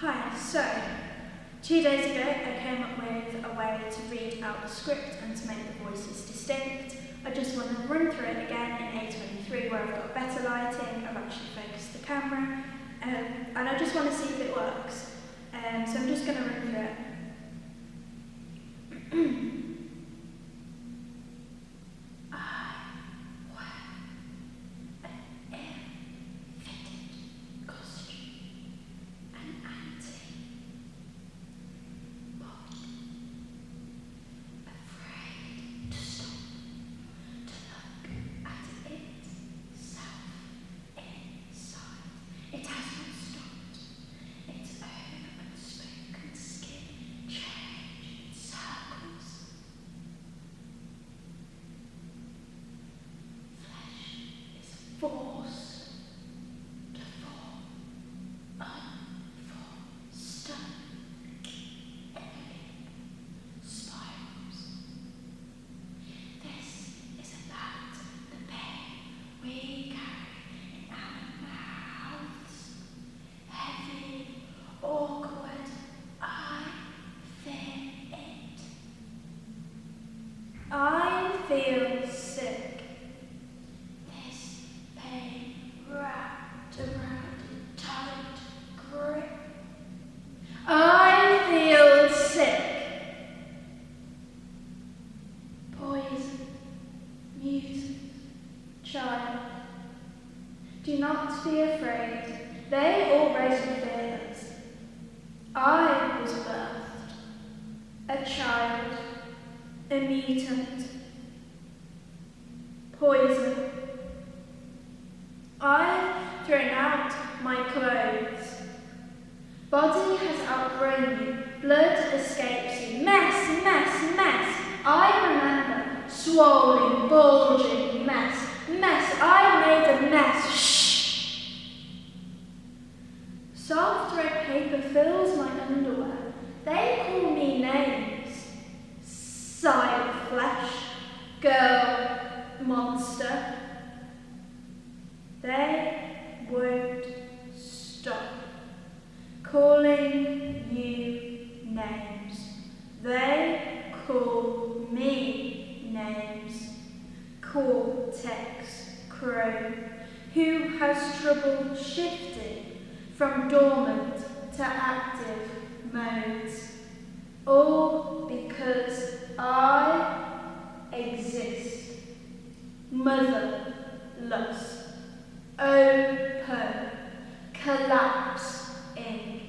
Hi, so 2 days ago I came up with a way to read out the script and to make the voices distinct. I just want to run through it again in A23 where I've got better lighting, I've actually focused the camera, and I just want to see if it works. So I'm just going to run through it. Force to form, unforced, spirals. This is about the pain we carry in our mouths. Heavy, awkward, I fear it. I feel sick. Wrapped around a tight grip. I feel sick. Poison, mutant, child. Do not be afraid. They already fear us. I was birthed. A child. A mutant. Poison. I've thrown out my clothes. Body has outgrown you. Blood escapes you. Mess, mess, mess. I remember. Swollen, bulging, mess. Mess. I made a mess. Shh. Soft red paper fills my underwear. They call me names. Side of flesh. Girl. Monster. They won't stop calling you names. They call me names. Cortex crow, who has trouble shifting from dormant to active modes. All because I exist. Motherless. Open, collapsing.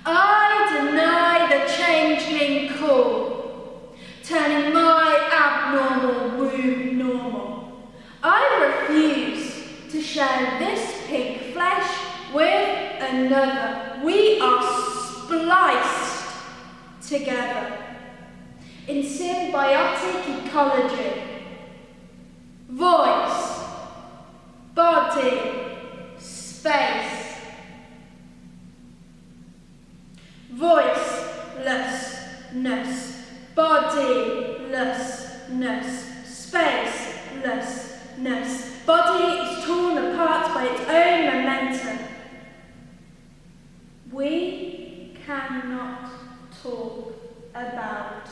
I deny the changeling call, turning my abnormal womb normal. I refuse to share this pink flesh with another. We are spliced together in symbiotic ecology. Voice. Body, space, voicelessness, bodilessness, spacelessness. Body is torn apart by its own momentum. We cannot talk about.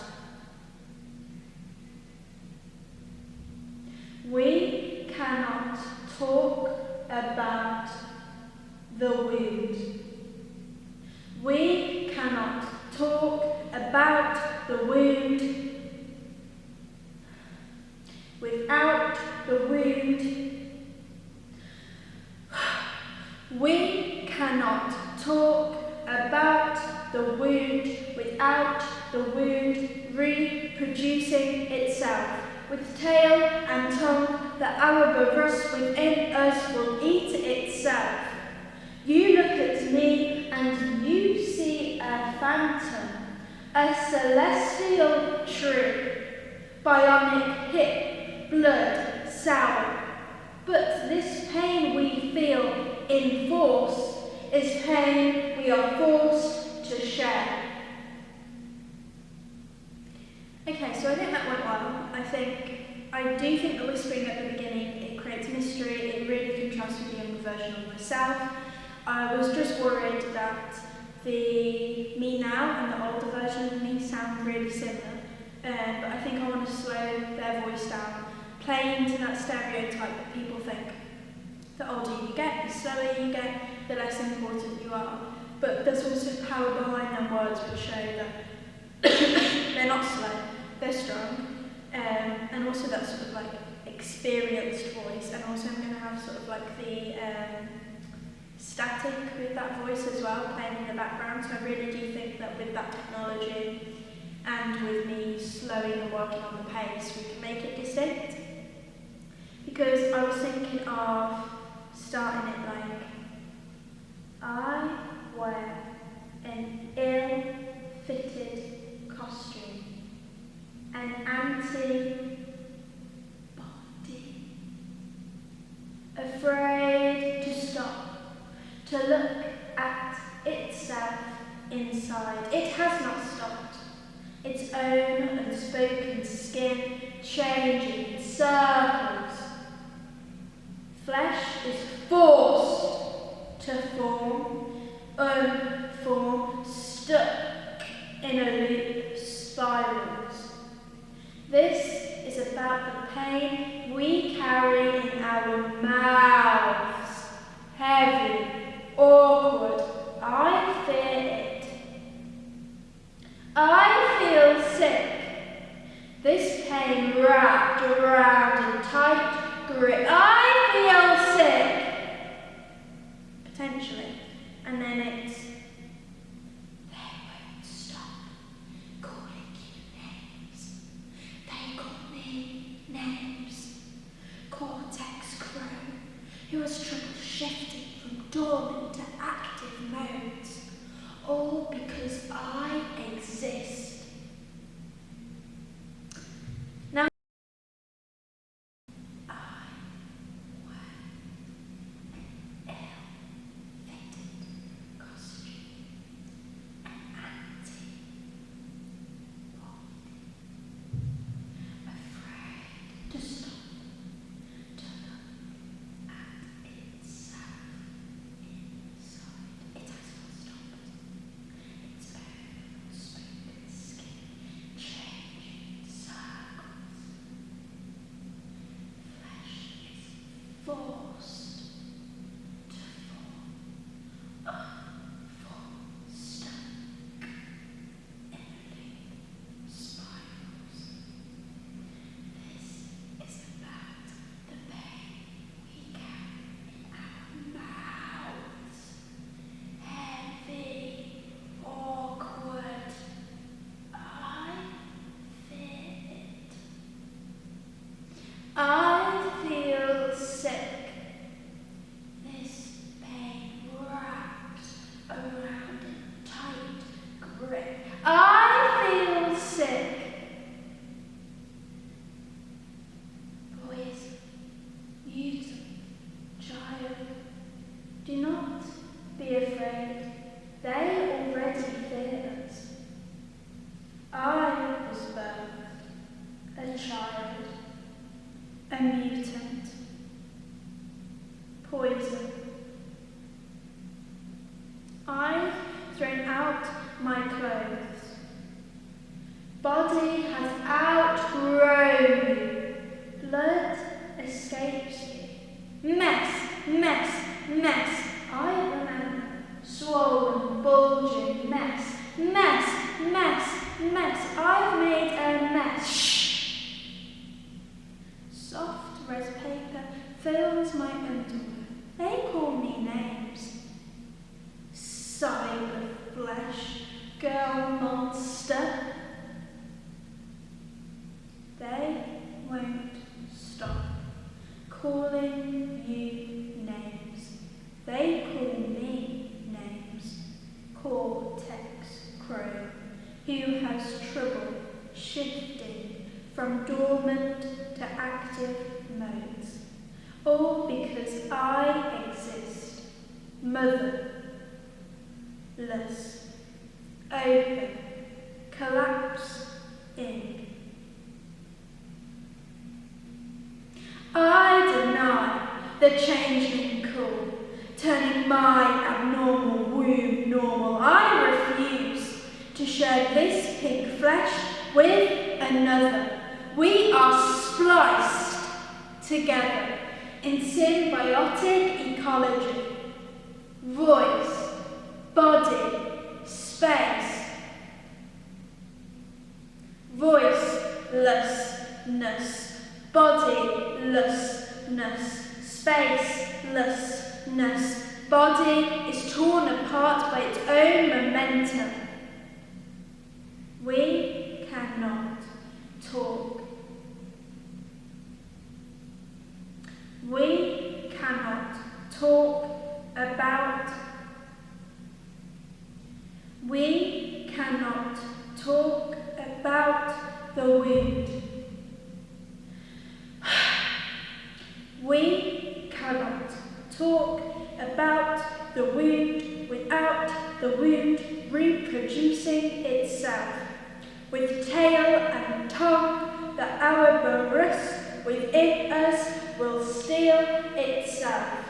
We cannot talk about the wound. We cannot talk about the wound. Without the wound. We cannot talk about the wound without the wound reproducing itself. With tail and tongue, the Ouroboros within us will eat itself. You look at me and you see a phantom, a celestial tree, bionic hip, blood, sour. But this pain we feel in force is pain we are forced to share. Okay, so I think that went well. I do think the whispering at the beginning, it creates mystery, it really contrasts with the younger version of myself. I was just worried that the me now and the older version of me sound really similar, but I think I want to slow their voice down, playing to that stereotype that people think. The older you get, the slower you get, the less important you are. But there's also power behind them words which show that they're not slow, they're strong, and also that sort of like experienced voice. And also I'm going to have sort of like the static with that voice as well, playing in the background. So I really do think that with that technology and with me slowing and working on the pace, we can make it distinct. Because I was thinking of starting it like, I wear an ill-fitted costume, an antibody, afraid to stop, to look at itself inside. It has not stopped. Its own unspoken skin changing circles. Flesh is forced to form, unform, stuck in a loop, spirals. This is about the pain we carry in our mouths. Heavy, awkward, I fear it. I feel sick. This pain wrapped around in tight grip. I feel sick. Potentially. And then it's, they won't stop calling you names. They call me names. Cortex crow, who has trouble shifting from dormant to active modes. All because I exist. Now, I wear an ill-fitted costume, an antibody, afraid to stop, to look at itself inside. It has not stopped. Its own unspoken skin changing circles. Flesh is forced to form, unformed, stuck in a loop, spirals. This is about the pain we carry in our mouths. Heavy, awkward, I fear it. I feel sick. This pain wraps around in tight grip. I feel sick. Boys, youth, child, do not be afraid. They already fear us. I was birthed a child, a mutant, poison. I've thrown out my clothes. Body has outgrown you. Blood escapes you. Mess, mess, mess. I remember. Swollen, bulging mess. Mess, mess, mess. I've made a mess. Shh. Soft red paper fills my underwear. They call me names. Cyber flesh, girl monster. They won't stop calling you names. They call me names. Cortex crow, who has trouble shifting from dormant to active modes. All because I exist. Motherless, open, collapsing. I deny the changeling call, turning my with another. We are spliced together in symbiotic ecology. Voice, body, space. Voicelessness, bodilessness, spacelessness. Body is torn apart by its own momentum. We cannot talk. We cannot talk about. We cannot talk about the wound. We cannot talk about the wound without the wound reproducing itself. With tail and tongue, the Ouroboros within us will steal itself.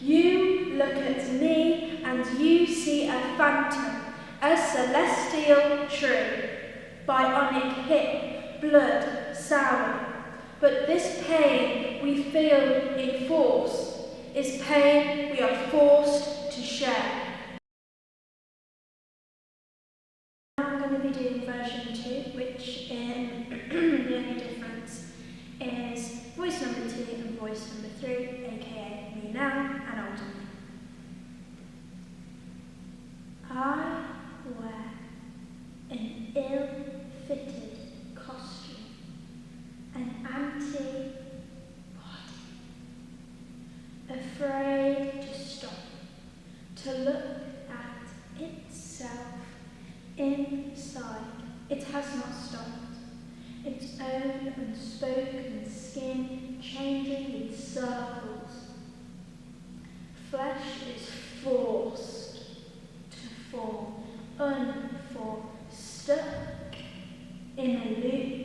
You look at me and you see a phantom, a celestial tree, bionic hip, blood, sour. But this pain we feel in force is pain we are forced to share. I'm going to be doing version 2, which the only difference is voice number 2 and voice number 3, aka me now and older. I wear an ill-fitted costume, an antibody, afraid to stop, to look at itself inside. It has not stopped. Its own unspoken skin changing in circles. Flesh is forced to form, unformed, stuck in a loop,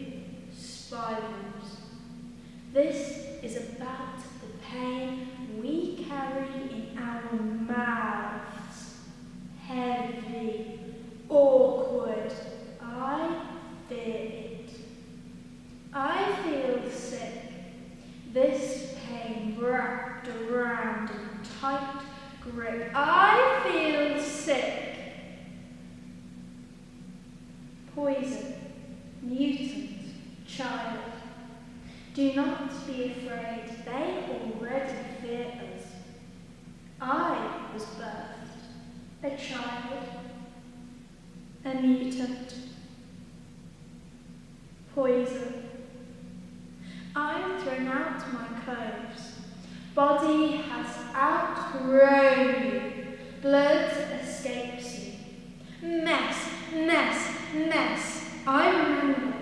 spirals. This is about the pain we carry in our mouths. Heavy, awkward. I feel it. I feel sick. This pain wrapped around in tight grip. I feel sick. Poison, mutant, child. Do not be afraid, they already fear us. I was birthed, a child, a mutant. Poison. I've thrown out my clothes. Body has outgrown you. Blood escapes you. Mess, mess, mess. I remember.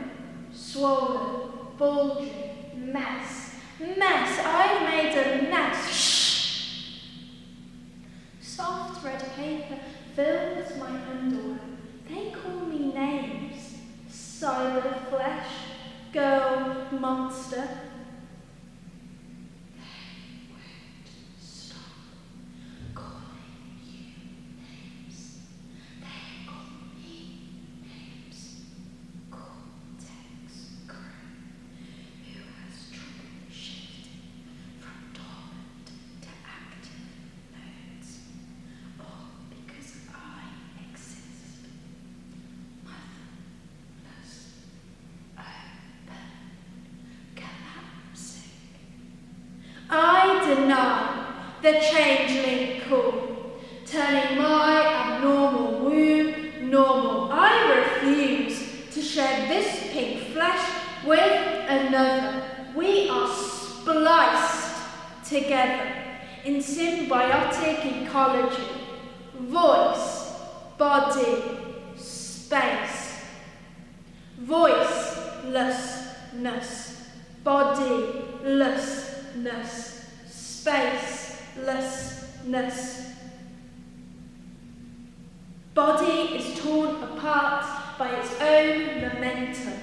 Swollen, bulging, mess, mess. I've made a mess. Shh. Soft red paper fills my underwear. They call me names. Cyber flesh, girl, monster. They won't stop calling you names. They call me names. Cortex crew, who has trouble shifting from dormant to active nodes, all because I exist. Motherless, open, collapsing. I deny the changeling call, turning my abnormal womb normal. I refuse to share this pink flesh with another. We are spliced together in symbiotic ecology. Voice, body, space. Voicelessness, bodilessness, spacelessness. Body is torn apart by its own momentum.